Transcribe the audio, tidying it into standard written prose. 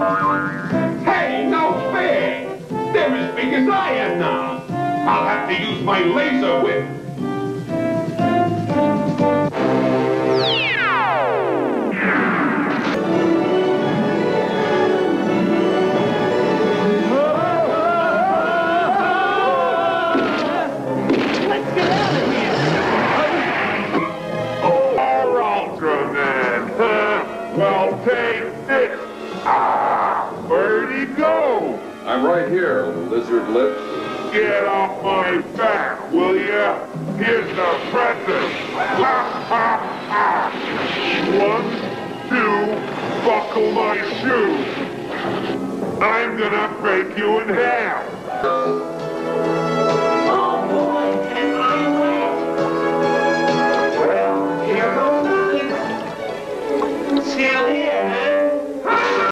Hey, no fair! They're as big as I am now. I'll have to use my laser whip. Let's get out of here! Ultraman! Well, take this! Where'd he go? I'm right here, Lizard Lips. Get off my back, will ya? Here's the present! Ha ha ha! 1, 2, buckle my shoes! I'm gonna break you in half!